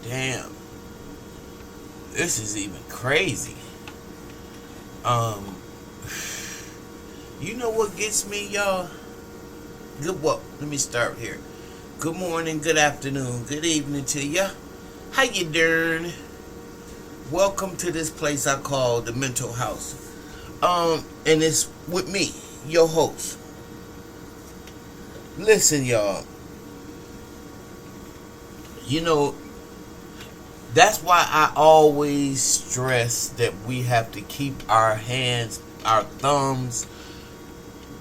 damn. This is even crazy. You know what gets me, y'all? Let me start here. Good morning, good afternoon, good evening to ya. How you doing? Welcome to this place I call the Mental House. And it's with me, your host. Listen, y'all. You know, that's why I always stress that we have to keep our hands, our thumbs,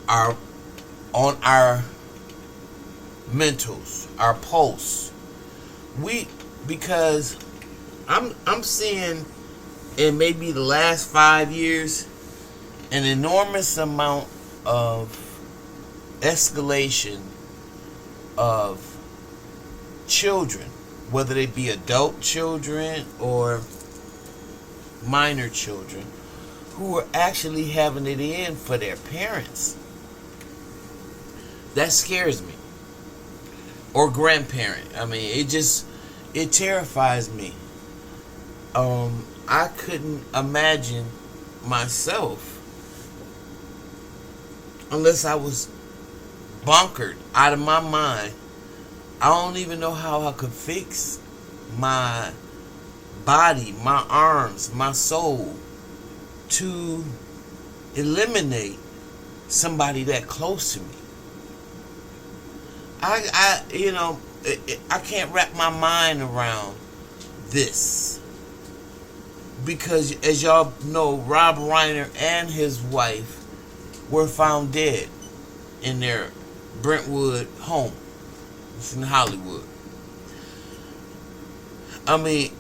on our mentals, our pulse. Because I'm seeing in maybe the last 5 years an enormous amount of escalation of children, whether they be adult children or minor children, who are actually having it in for their parents. That scares me. Or grandparent. I mean, it terrifies me. I couldn't imagine myself unless I was bunkered out of my mind. I don't even know how I could fix my body, my arms, my soul to eliminate somebody that close to me. I can't wrap my mind around this. Because as y'all know, Rob Reiner and his wife were found dead in their Brentwood home. It's in Hollywood. I mean,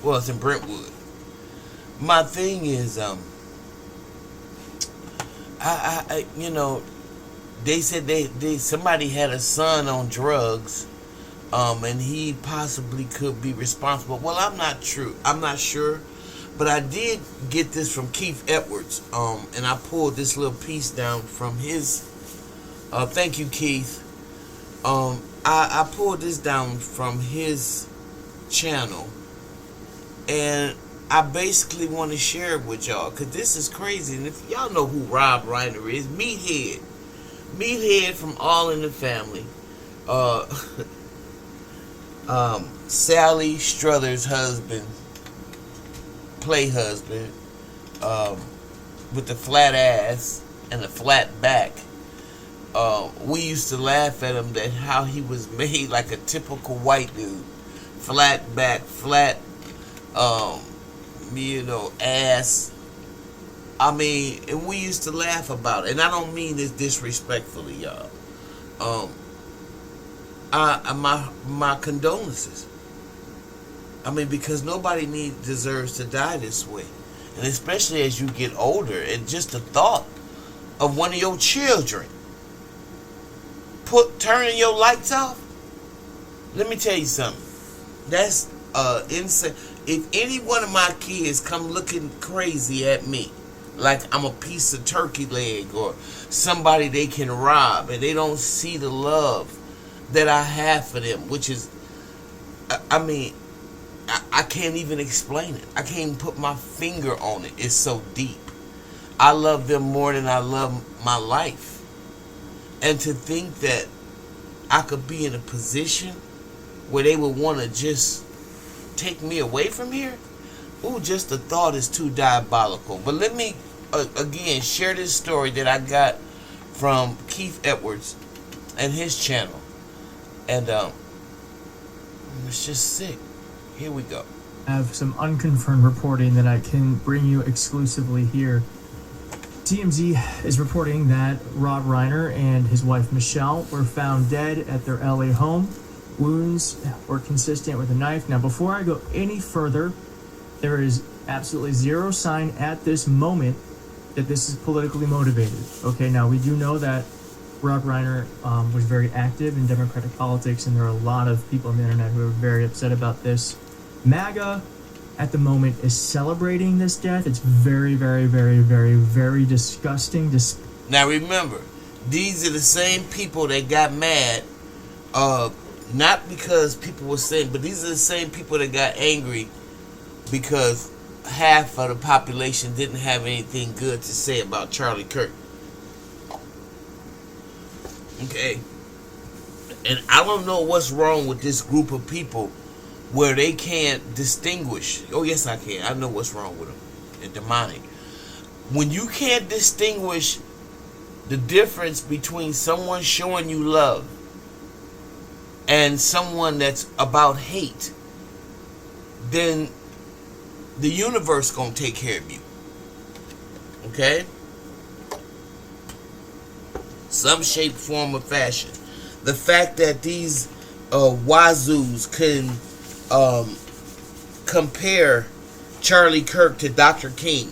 it's in Brentwood. My thing is, they said somebody had a son on drugs, and he possibly could be responsible. Well, I'm not sure, but I did get this from Keith Edwards, and I pulled this little piece down from his. Thank you, Keith. I pulled this down from his channel, and I basically want to share it with y'all because this is crazy. And if y'all know who Rob Reiner is, Meathead from All in the Family, Sally Struthers' husband, play husband, with the flat ass and the flat back. We used to laugh at him that how he was made like a typical white dude. Flat back, flat, ass. I mean, and we used to laugh about it. And I don't mean this disrespectfully, y'all. My condolences. I mean, because nobody deserves to die this way. And especially as you get older, and just the thought of one of your children turning your lights off. Let me tell you something. That's insane. If any one of my kids come looking crazy at me, like I'm a piece of turkey leg or somebody they can rob, and they don't see the love that I have for them, which is, I can't even explain it. I can't even put my finger on it. It's so deep. I love them more than I love my life. And to think that I could be in a position where they would want to just take me away from here, just the thought is too diabolical. But let me, again, share this story that I got from Keith Edwards and his channel. And it's just sick. Here we go. I have some unconfirmed reporting that I can bring you exclusively here. TMZ is reporting that Rob Reiner and his wife Michelle were found dead at their LA home. Wounds were consistent with a knife. Now, before I go any further, there is absolutely zero sign at this moment that this is politically motivated. Okay, now we do know that Rob Reiner was very active in Democratic politics, and there are a lot of people on the internet who are very upset about this. MAGA at the moment is celebrating this death. It's very, very, very, very, very disgusting. Now remember, these are the same people that got mad Not because people were saying, but these are the same people that got angry because half of the population didn't have anything good to say about Charlie Kirk. Okay. And I don't know what's wrong with this group of people where they can't distinguish. Oh, yes, I can. I know what's wrong with them. They're demonic. When you can't distinguish the difference between someone showing you love and someone that's about hate, then the universe gonna take care of you. Okay? Some shape, form, or fashion. The fact that these wazoos can compare Charlie Kirk to Dr. King.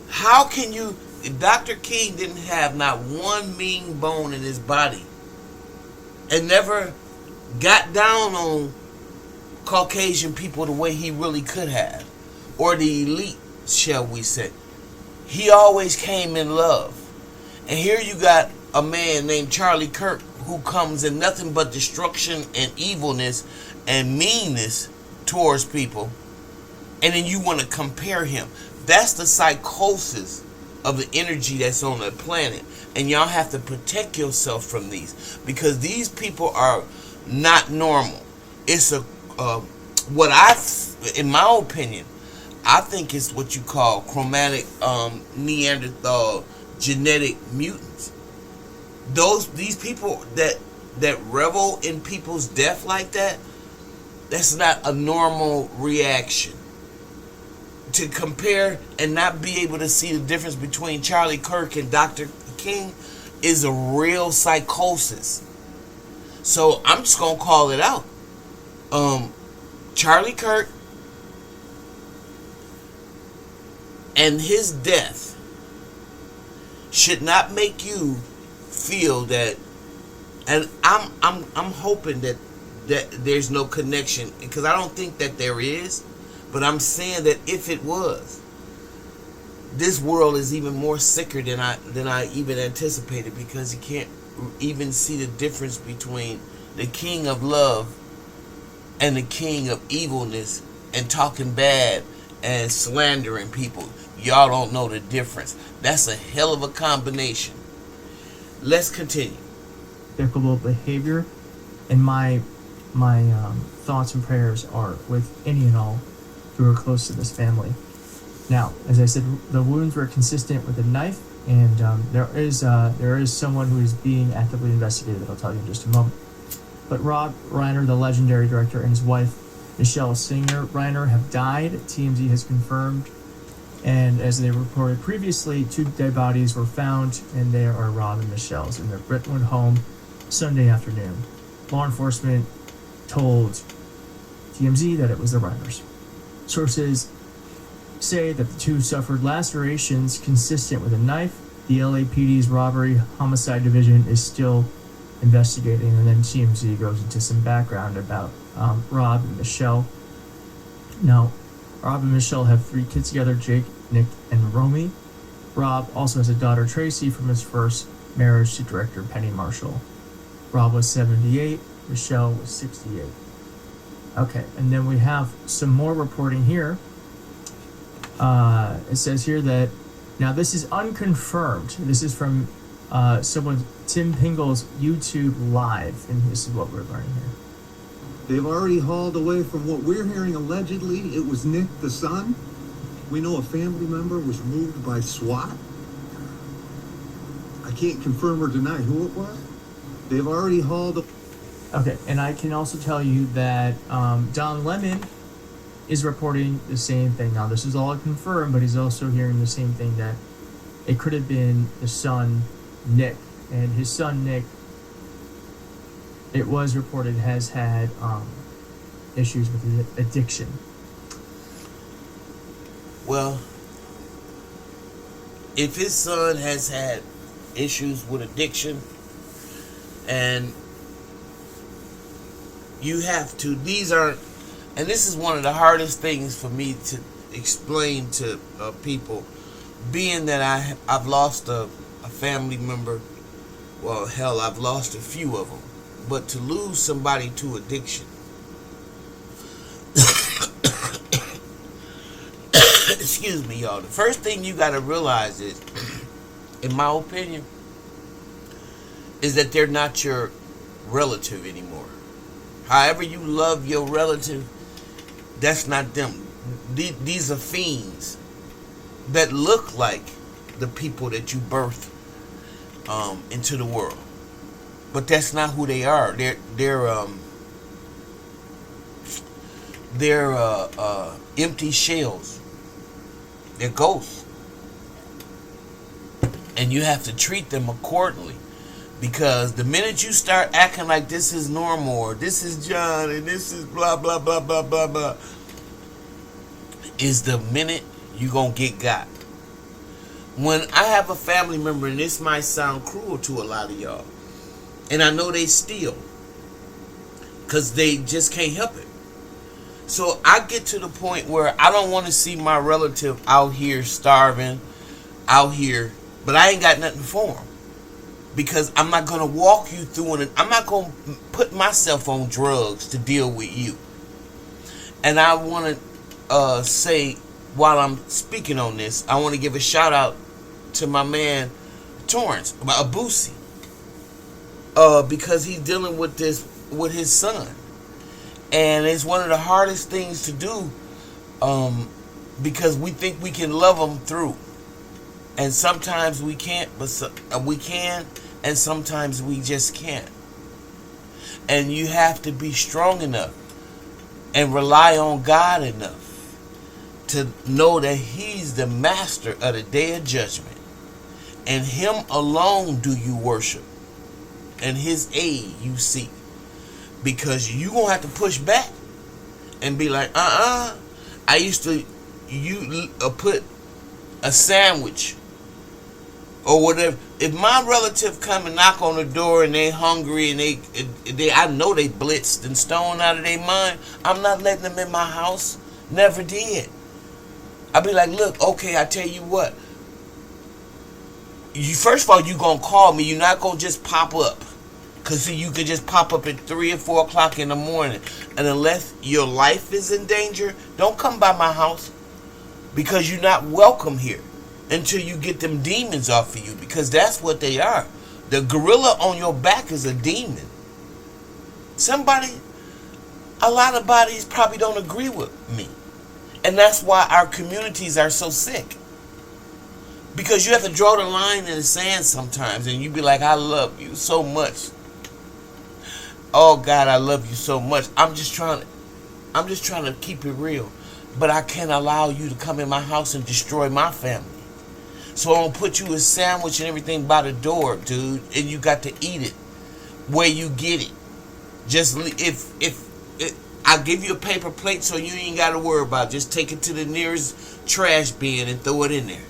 How can you... Dr. King didn't have not one mean bone in his body and never got down on Caucasian people the way he really could have, or the elite, shall we say. He always came in love. And here you got a man named Charlie Kirk who comes in nothing but destruction and evilness and meanness towards people, and then you want to compare him. That's the psychosis of the energy that's on the planet, and y'all have to protect yourself from these, because these people are not normal. It's a what in my opinion, I think it's what you call chromatic Neanderthal genetic mutants. These people that revel in people's death like that, that's not a normal reaction. To compare and not be able to see the difference between Charlie Kirk and Dr. King is a real psychosis. So I'm just gonna call it out. Charlie Kirk and his death should not make you feel that, and I'm hoping that there's no connection, because I don't think that there is, but I'm saying that if it was, this world is even more sicker than I even anticipated, because you can't even see the difference between the king of love and the king of evilness and talking bad and slandering people. Y'all don't know the difference. That's a hell of a combination. Let's continue. Despicable behavior, and my thoughts and prayers are with any and all who are close to this family. Now, as I said, the wounds were consistent with a knife, and there is someone who is being actively investigated that I'll tell you in just a moment. But Rob Reiner, the legendary director, and his wife, Michelle Singer Reiner, have died, TMZ has confirmed. And as they reported previously, 2 dead bodies were found, and they are Rob and Michelle's in their Brentwood home Sunday afternoon. Law enforcement told TMZ that it was the Reiners. Sources say that the 2 suffered lacerations consistent with a knife. The LAPD's robbery homicide division is still investigating, and then TMZ goes into some background about Rob and Michelle. Now, Rob and Michelle have 3 kids together, Jake, Nick, and Romy. Rob also has a daughter, Tracy, from his first marriage to director Penny Marshall. Rob was 78, Michelle was 68. Okay, and then we have some more reporting here. It says here that, now this is unconfirmed. This is from Tim Pingle's YouTube Live, and this is what we're learning here. They've already hauled away, from what we're hearing allegedly. It was Nick, the son. We know a family member was removed by SWAT. I can't confirm or deny who it was. They've already hauled... Okay, and I can also tell you that Don Lemon is reporting the same thing. Now, this is all confirmed, but he's also hearing the same thing, that it could have been the son, Nick. And his son, Nick, it was reported, has had issues with addiction. Well, if his son has had issues with addiction, and you have to, these aren't, and this is one of the hardest things for me to explain to people, being that I've lost a family member. Well, hell, I've lost a few of them but to lose somebody to addiction. Excuse me, y'all. The first thing you got to realize is, in my opinion, is that they're not your relative anymore. However you love your relative, that's not them. These are fiends that look like the people that you birthed into the world, but that's not who they are. They're empty shells. They're ghosts, and you have to treat them accordingly. Because the minute you start acting like this is normal, or this is John, and this is blah, blah, blah, blah, blah, blah, is the minute you gonna get got. When I have a family member, and this might sound cruel to a lot of y'all, and I know they steal, because they just can't help it. So I get to the point where I don't want to see my relative out here starving, out here, but I ain't got nothing for them. Because I'm not going to walk you through it. I'm not going to put myself on drugs to deal with you. And I want to say, while I'm speaking on this, I want to give a shout out to my man, Torrance, Abusi. Because he's dealing with this with his son. And it's one of the hardest things to do. Because we think we can love them through. And sometimes we can't, but we can. And sometimes we just can't. And you have to be strong enough and rely on God enough to know that He's the master of the day of judgment. And Him alone do you worship. And His aid you seek. Because you going to have to push back and be like, I used to put a sandwich or whatever. If my relative come and knock on the door and they hungry and they I know they blitzed and stoned out of their mind, I'm not letting them in my house. Never did. I'll be like, look, okay, I tell you what. First of all, you gonna call me. You're not gonna just pop up. Because see, you can just pop up at 3 or 4 o'clock in the morning. And unless your life is in danger, don't come by my house. Because you're not welcome here. Until you get them demons off of you. Because that's what they are. The gorilla on your back is a demon. A lot of bodies probably don't agree with me. And that's why our communities are so sick. Because you have to draw the line in the sand sometimes. And you be like, I love you so much. Oh God, I love you so much. I'm just trying to keep it real. But I can't allow you to come in my house and destroy my family. So I'm going to put you a sandwich and everything by the door, dude. And you got to eat it where you get it. Just I'll give you a paper plate so you ain't got to worry about it. Just take it to the nearest trash bin and throw it in there.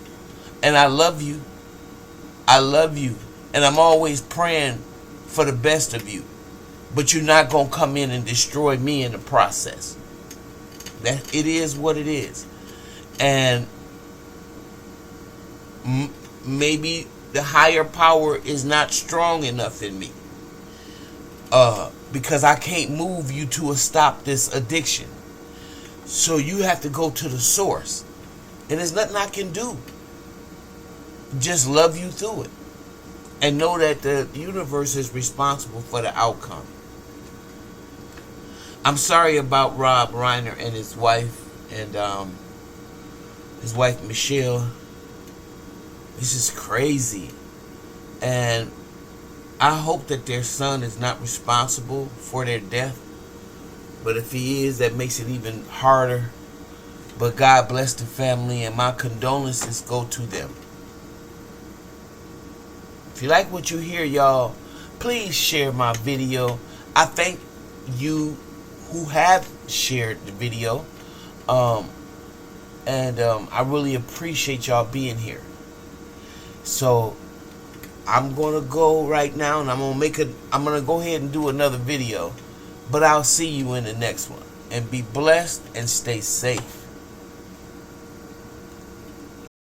And I love you. I love you. And I'm always praying for the best of you. But you're not going to come in and destroy me in the process. That it is what it is. And maybe the higher power is not strong enough in me. Because I can't move you to stop this addiction. So you have to go to the source. And there's nothing I can do. Just love you through it. And know that the universe is responsible for the outcome. I'm sorry about Rob Reiner and his wife. And his wife Michelle. This is crazy. And I hope that their son is not responsible for their death. But if he is, that makes it even harder. But God bless the family, and my condolences go to them. If you like what you hear, y'all, please share my video. I thank you who have shared the video. I really appreciate y'all being here. So I'm gonna go right now, and I'm gonna go ahead and do another video. But I'll see you in the next one. And be blessed and stay safe.